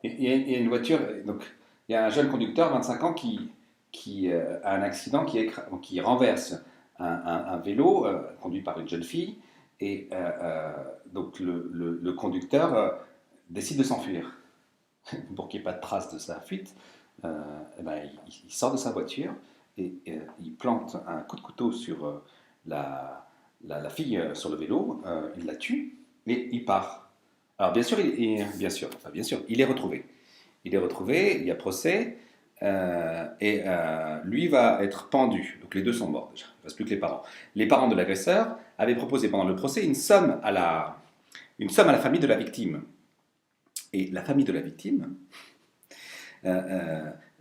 Il y a une voiture, donc il y a un jeune conducteur, 25 ans, qui a un accident qui renverse un vélo conduit par une jeune fille, et donc le conducteur décide de s'enfuir. Pour qu'il n'y ait pas de trace de sa fuite, eh ben, il sort de sa voiture et il plante un coup de couteau sur la fille sur le vélo, il la tue et il part. Alors bien sûr, bien sûr, il est retrouvé. Il est retrouvé, il y a procès, et lui va être pendu. Donc les deux sont morts déjà, il ne reste plus que les parents. Les parents de l'agresseur avaient proposé pendant le procès une somme à la famille de la victime. Et la famille de la victime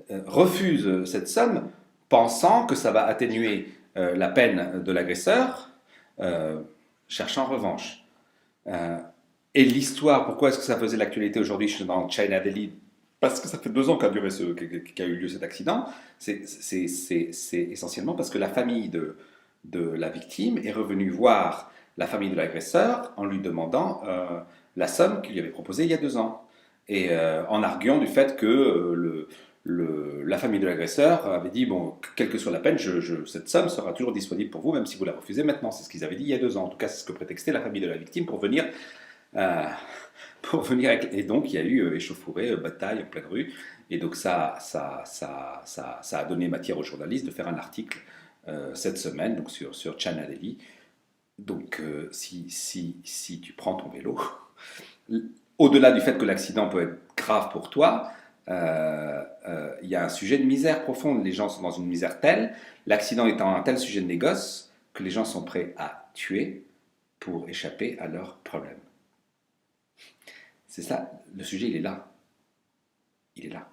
refuse cette somme, pensant que ça va atténuer la peine de l'agresseur, euh, cherchant revanche. Euh, et l'histoire, pourquoi est-ce que ça faisait l'actualité aujourd'hui dans China Daily? Parce que ça fait 2 ans qu'a eu lieu cet accident. C'est essentiellement parce que la famille de la victime est revenue voir la famille de l'agresseur en lui demandant la somme qu'il lui avait proposée il y a 2 ans. Et en arguant du fait que la famille de l'agresseur avait dit, bon, quelle que soit la peine, cette somme sera toujours disponible pour vous, même si vous la refusez maintenant. C'est ce qu'ils avaient dit il y a 2 ans. En tout cas, c'est ce que prétextait la famille de la victime pour venir euh, et donc, il y a eu échauffourée, bataille en pleine rue. Et donc, ça a donné matière aux journalistes de faire un article cette semaine donc sur Channel Daily. Donc, si tu prends ton vélo, au-delà du fait que l'accident peut être grave pour toi, il y a un sujet de misère profonde. Les gens sont dans une misère telle, l'accident étant un tel sujet de négoce, que les gens sont prêts à tuer pour échapper à leurs problèmes. C'est ça, le sujet, il est là. Il est là.